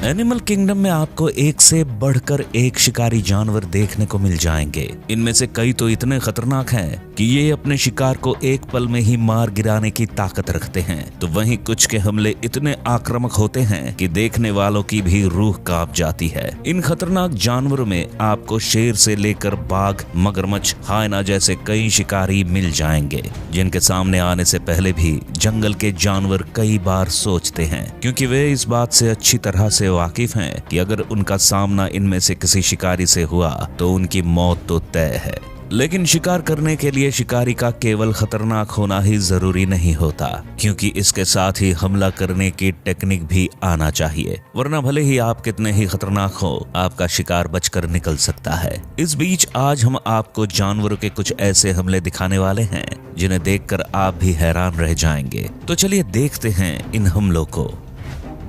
Animal kingdom में आपको एक से बढ़कर एक शिकारी जानवर देखने को मिल जाएंगे। इनमें से कई तो इतने खतरनाक हैं कि ये अपने शिकार को एक पल में ही मार गिराने की ताकत रखते हैं, तो वहीं कुछ के हमले इतने आक्रामक होते हैं कि देखने वालों की भी रूह कांप जाती है। इन खतरनाक जानवरों में आपको शेर से लेकर बाघ, मगरमच्छ, हायना जैसे कई शिकारी मिल जाएंगे, जिनके सामने आने से पहले भी जंगल के जानवर कई बार सोचते हैं, क्योंकि वे इस बात से अच्छी तरह से वाकिफ हैं कि अगर उनका सामना इनमें से किसी शिकारी से हुआ तो उनकी मौत तो तय है। लेकिन शिकार करने के लिए शिकारी का केवल खतरनाक होना ही जरूरी नहीं होता, क्योंकि इसके साथ ही हमला करने की टेक्निक भी आना चाहिए, वरना भले ही आप कितने ही खतरनाक हो, आपका शिकार बचकर निकल सकता है। इस बीच आज हम आपको जानवरों के कुछ ऐसे हमले दिखाने वाले हैं जिन्हें देखकर आप भी हैरान रह जाएंगे। तो चलिए देखते हैं इन हमलों को।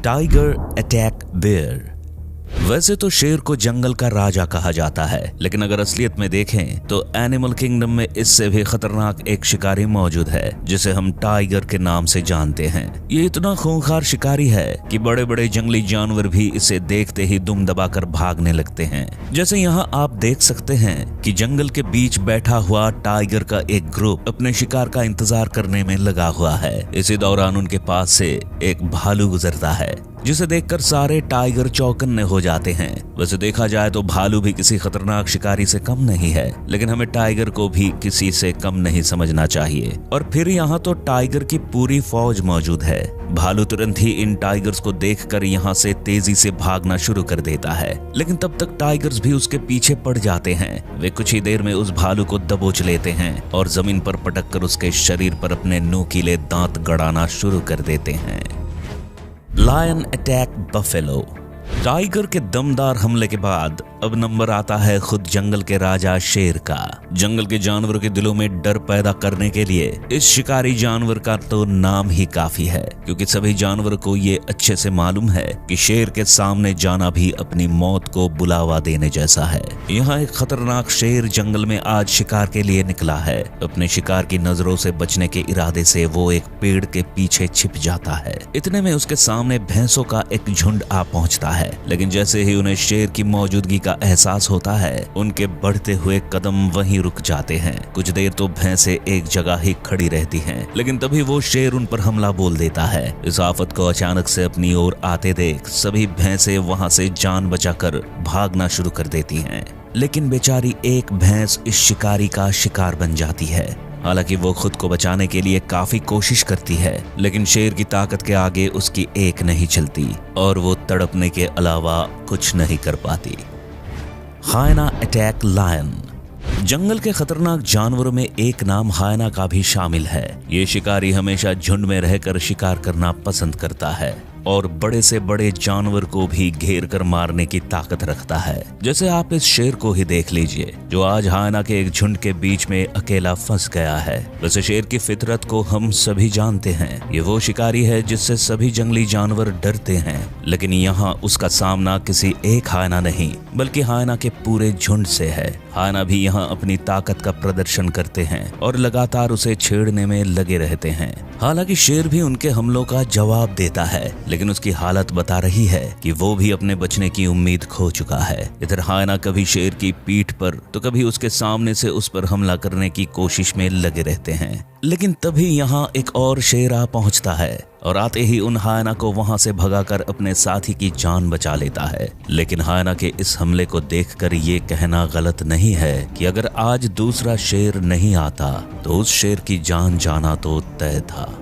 Tiger attack bear. वैसे तो शेर को जंगल का राजा कहा जाता है, लेकिन अगर असलियत में देखें तो एनिमल किंगडम में इससे भी खतरनाक एक शिकारी मौजूद है, जिसे हम टाइगर के नाम से जानते हैं। ये इतना खूंखार शिकारी है कि बड़े बड़े जंगली जानवर भी इसे देखते ही दुम दबाकर भागने लगते हैं। जैसे यहाँ आप देख सकते हैं कि जंगल के बीच बैठा हुआ टाइगर का एक ग्रुप अपने शिकार का इंतजार करने में लगा हुआ है। इसी दौरान उनके पास से एक भालू गुजरता है, जिसे देखकर सारे टाइगर चौकन्ने हो जाते हैं। वैसे देखा जाए तो भालू भी किसी खतरनाक शिकारी से कम नहीं है, लेकिन हमें टाइगर को भी किसी से कम नहीं समझना चाहिए। और फिर यहाँ तो टाइगर की पूरी फौज मौजूद है। भालू तुरंत ही इन टाइगर्स को देखकर यहाँ से तेजी से भागना शुरू कर देता है, लेकिन तब तक टाइगर्स भी उसके पीछे पड़ जाते हैं। वे कुछ ही देर में उस भालू को दबोच लेते हैं और जमीन पर पटक कर उसके शरीर पर अपने नुकीले दांत गड़ाना शुरू कर देते हैं। Lion attack buffalo. टाइगर के दमदार हमले के बाद अब नंबर आता है खुद जंगल के राजा शेर का। जंगल के जानवरों के दिलों में डर पैदा करने के लिए इस शिकारी जानवर का तो नाम ही काफी है, क्योंकि सभी जानवरों को ये अच्छे से मालूम है कि शेर के सामने जाना भी अपनी मौत को बुलावा देने जैसा है। यहाँ एक खतरनाक शेर जंगल में आज शिकार के लिए निकला है। अपने शिकार की नजरों से बचने के इरादे से वो एक पेड़ के पीछे छिप जाता है। इतने में उसके सामने भैंसों का एक झुंड आ पहुंचता है, लेकिन जैसे ही उन्हें शेर की मौजूदगी का एहसास होता है, उनके बढ़ते हुए कदम वहीं रुक जाते हैं। कुछ देर तो भैंसें एक जगह ही खड़ी रहती हैं, लेकिन तभी वो शेर उन पर हमला बोल देता है। इस आफत को अचानक से अपनी ओर आते देख सभी भैंसें वहां से जान बचाकर भागना शुरू कर देती हैं, लेकिन बेचारी एक भैंस इस शिकारी का शिकार बन जाती है। हालांकि वो खुद को बचाने के लिए काफी कोशिश करती है, लेकिन शेर की ताकत के आगे उसकी एक नहीं चलती और वो तड़पने के अलावा कुछ नहीं कर पाती। हायना अटैक लायन। जंगल के खतरनाक जानवरों में एक नाम हायना का भी शामिल है। ये शिकारी हमेशा झुंड में रहकर शिकार करना पसंद करता है और बड़े से बड़े जानवर को भी घेर कर मारने की ताकत रखता है। जैसे आप इस शेर को ही देख लीजिए, जो आज हायना के एक झुंड के बीच में अकेला फंस गया है। वैसे शेर की फितरत को हम सभी जानते हैं। ये वो शिकारी है जिससे सभी जंगली जानवर डरते हैं, लेकिन यहाँ उसका सामना किसी एक हायना नहीं बल्कि हायना के पूरे झुंड से है। हायना भी यहाँ अपनी ताकत का प्रदर्शन करते हैं और लगातार उसे छेड़ने में लगे रहते हैं। हालांकि शेर भी उनके हमलों का जवाब देता है, लेकिन उसकी हालत बता रही है कि वो भी अपने बचने की उम्मीद खो चुका है। इधर हायना कभी शेर की पीठ पर तो कभी उसके सामने से उस पर हमला करने की कोशिश में लगे रहते हैं, लेकिन तभी यहाँ एक और शेर आ पहुंचता है और आते ही उन हायना को वहां से भगाकर अपने साथी की जान बचा लेता है। लेकिन हायना के इस हमले को देखकर ये कहना गलत नहीं है कि अगर आज दूसरा शेर नहीं आता तो उस शेर की जान जाना तो तय था।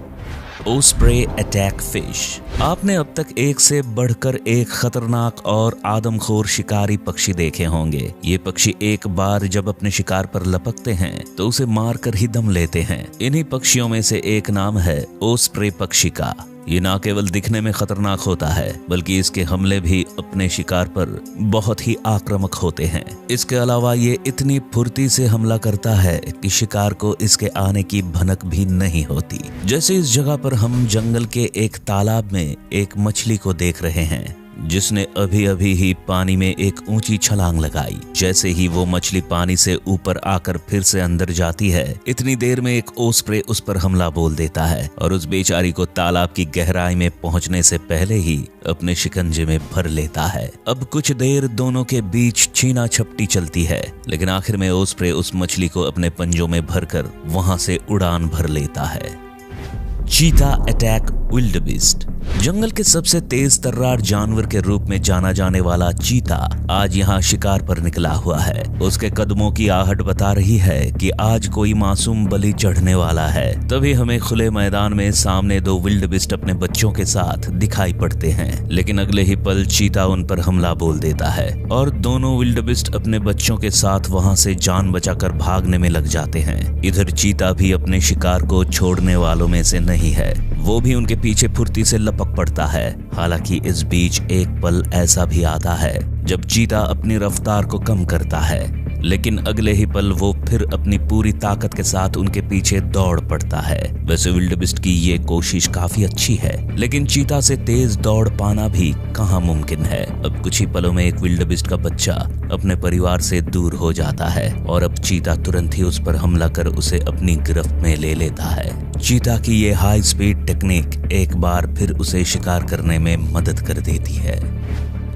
Osprey attack fish. आपने अब तक एक से बढ़कर एक खतरनाक और आदमखोर शिकारी पक्षी देखे होंगे। ये पक्षी एक बार जब अपने शिकार पर लपकते हैं तो उसे मारकर ही दम लेते हैं। इन्हीं पक्षियों में से एक नाम है ओस्प्रे पक्षी का। ये ना केवल दिखने में खतरनाक होता है, बल्कि इसके हमले भी अपने शिकार पर बहुत ही आक्रामक होते हैं। इसके अलावा ये इतनी फुर्ती से हमला करता है कि शिकार को इसके आने की भनक भी नहीं होती। जैसे इस जगह पर हम जंगल के एक तालाब में एक मछली को देख रहे हैं। जिसने अभी अभी ही पानी में एक ऊंची छलांग लगाई। जैसे ही वो मछली पानी से ऊपर आकर फिर से अंदर जाती है, इतनी देर में एक ओस्प्रे उस पर हमला बोल देता है और उस बेचारी को तालाब की गहराई में पहुंचने से पहले ही अपने शिकंजे में भर लेता है। अब कुछ देर दोनों के बीच छीना झपटी चलती है, लेकिन आखिर में ओस्प्रे उस मछली को अपने पंजों में भरकर वहां से उड़ान भर लेता है। चीता अटैक विल्डबीस्ट। जंगल के सबसे तेज तर्रार जानवर के रूप में जाना जाने वाला चीता आज यहाँ शिकार पर निकला हुआ है। उसके कदमों की आहट बता रही है कि आज कोई मासूम बलि चढ़ने वाला है। तभी हमें खुले मैदान में सामने दो विल्डबीस्ट अपने बच्चों के साथ दिखाई पड़ते हैं, लेकिन अगले ही पल चीता उन पर हमला बोल देता है और दोनों विल्डबीस्ट अपने बच्चों के साथ वहां से जान बचाकर भागने में लग जाते हैं। इधर चीता भी अपने शिकार को छोड़ने वालों में से नहीं है, वो भी उनके पीछे फुर्ती से लपक पड़ता है। हालांकि इस बीच एक पल ऐसा भी आता है जब चीता अपनी रफ्तार को कम करता है, लेकिन अगले ही पल वो फिर अपनी पूरी ताकत के साथ उनके पीछे दौड़ पड़ता है। वैसे विल्डबीस्ट की ये कोशिश काफी अच्छी है, लेकिन चीता से तेज दौड़ पाना भी कहाँ मुमकिन है। अब कुछ ही पलों में एक विल्डबीस्ट का बच्चा अपने परिवार से दूर हो जाता है और अब चीता तुरंत ही उस पर हमला कर उसे अपनी गिरफ्त में ले लेता है। चीता की ये हाई स्पीड टेक्निक एक बार फिर उसे शिकार करने में मदद कर देती है।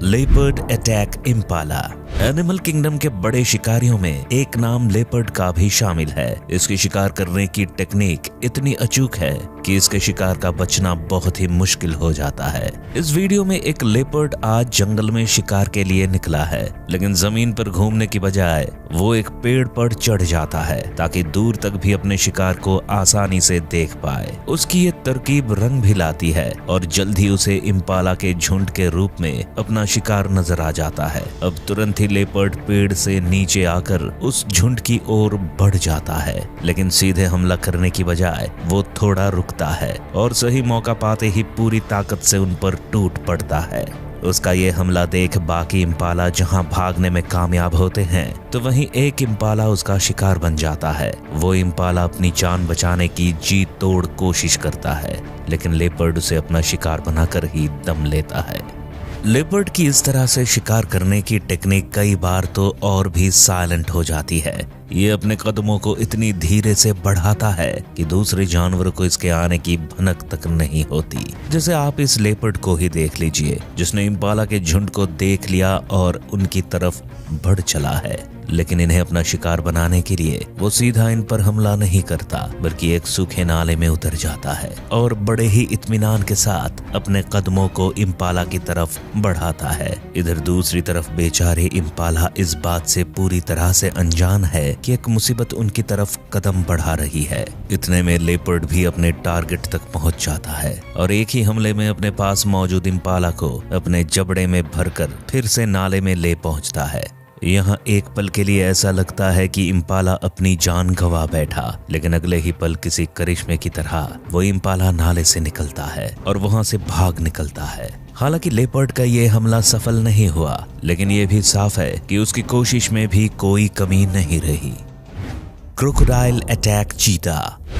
Leopard attack Impala. Animal kingdom के बड़े शिकारियों में एक नाम लेपर्ड का भी शामिल है। इसकी शिकार करने की टेक्निक इतनी अचूक है कि इसके शिकार का बचना बहुत ही मुश्किल हो जाता है। इस वीडियो में एक लेपर्ड आज जंगल में शिकार के लिए निकला है, लेकिन जमीन पर घूमने की बजाय वो एक पेड़ पर चढ़ जाता है ताकि दूर तक भी अपने शिकार को आसानी से देख पाए। उसकी ये तरकीब रंग भी लाती है और जल्द ही उसे इम्पाला के झुंड के रूप में अपना शिकार नजर आ जाता है। अब तुरंत ही लेपर्ड पेड़ से नीचे आकर उस झुंड की ओर बढ़ जाता है, लेकिन सीधे हमला करने की बजाय वो थोड़ा रुकता है और सही मौका पाते ही पूरी ताकत से उन पर टूट पड़ता है। उसका ये हमला देख बाकी इम्पाला जहां भागने में कामयाब होते हैं, तो वहीं एक इम्पाला उसका शिकार बन जाता है। वो इम्पाला अपनी जान बचाने की जी तोड़ कोशिश करता है, लेकिन लेपर्ड उसे अपना शिकार बनाकर ही दम लेता है। लेपर्ड की इस तरह से शिकार करने की टेक्निक कई बार तो और भी साइलेंट हो जाती है। ये अपने कदमों को इतनी धीरे से बढ़ाता है कि दूसरे जानवरों को इसके आने की भनक तक नहीं होती। जैसे आप इस लेपर्ड को ही देख लीजिए, जिसने इम्पाला के झुंड को देख लिया और उनकी तरफ बढ़ चला है, लेकिन इन्हें अपना शिकार बनाने के लिए वो सीधा इन पर हमला नहीं करता, बल्कि एक सूखे नाले में उतर जाता है और बड़े ही इत्मीनान के साथ अपने कदमों को इम्पाला की तरफ बढ़ाता है। इधर दूसरी तरफ बेचारे इम्पाला इस बात से पूरी तरह से अनजान है कि एक मुसीबत उनकी तरफ कदम बढ़ा रही है। इतने में लेपर्ड भी अपने टारगेट तक पहुंच जाता है और एक ही हमले में अपने पास मौजूद इम्पाला को अपने जबड़े में भरकर फिर से नाले में ले पहुंचता है। यहाँ एक पल के लिए ऐसा लगता है कि इम्पाला अपनी जान गंवा बैठा, लेकिन अगले ही पल किसी करिश्मे की तरह वो इम्पाला नाले से निकलता है और वहां से भाग निकलता है। हालांकि लेपर्ड का ये हमला सफल नहीं हुआ, लेकिन ये भी साफ है कि उसकी कोशिश में भी कोई कमी नहीं रही। क्रोकोडाइल अटैक चीता।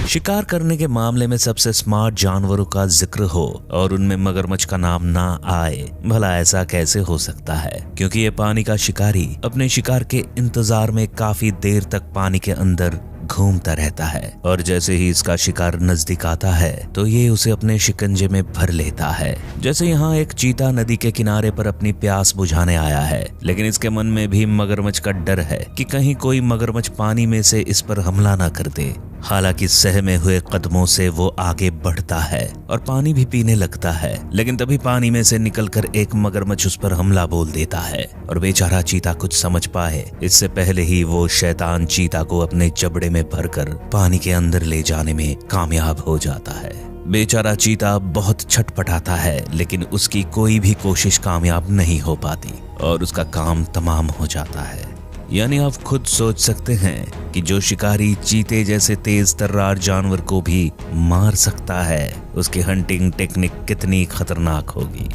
शिकार करने के मामले में सबसे स्मार्ट जानवरों का जिक्र हो और उनमें मगरमच्छ का नाम ना आए, भला ऐसा कैसे हो सकता है? क्योंकि ये पानी का शिकारी अपने शिकार के इंतजार में काफी देर तक पानी के अंदर घूमता रहता है और जैसे ही इसका शिकार नजदीक आता है तो ये उसे अपने शिकंजे में भर लेता है। जैसे यहाँ एक चीता नदी के किनारे पर अपनी प्यास बुझाने आया है, लेकिन इसके मन में भी मगरमच्छ का डर है कि कहीं कोई मगरमच्छ पानी में से इस पर हमला ना कर दे। हालांकि सहमे हुए कदमों से वो आगे बढ़ता है और पानी भी पीने लगता है, लेकिन तभी पानी में से निकलकर एक मगरमच्छ उस पर हमला बोल देता है और बेचारा चीता कुछ समझ पाए इससे पहले ही वो शैतान चीता को अपने जबड़े में भरकर पानी के अंदर ले जाने में कामयाब हो जाता है। बेचारा चीता बहुत छटपटाता है, लेकिन उसकी कोई भी कोशिश कामयाब नहीं हो पाती और उसका काम तमाम हो जाता है। यानी आप खुद सोच सकते हैं कि जो शिकारी चीते जैसे तेज तर्रार जानवर को भी मार सकता है, उसकी हंटिंग टेक्निक कितनी खतरनाक होगी।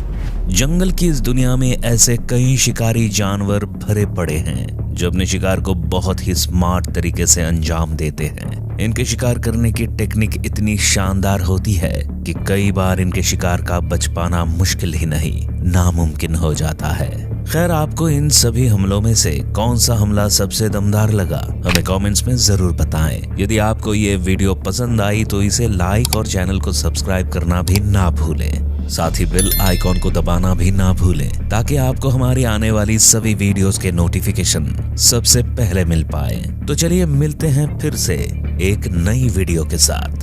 जंगल की इस दुनिया में ऐसे कई शिकारी जानवर भरे पड़े हैं जो अपने शिकार को बहुत ही स्मार्ट तरीके से अंजाम देते हैं। इनके शिकार करने की टेक्निक इतनी शानदार होती है कि कई बार इनके शिकार का बच पाना मुश्किल ही नहीं, नामुमकिन हो जाता है। खैर, आपको इन सभी हमलों में से कौन सा हमला सबसे दमदार लगा, हमें कमेंट्स में जरूर बताएं। यदि आपको ये वीडियो पसंद आई तो इसे लाइक और चैनल को सब्सक्राइब करना भी ना भूलें। साथ ही बेल आइकॉन को दबाना भी ना भूलें ताकि आपको हमारी आने वाली सभी वीडियोस के नोटिफिकेशन सबसे पहले मिल पाए। तो चलिए मिलते हैं फिर से एक नई वीडियो के साथ।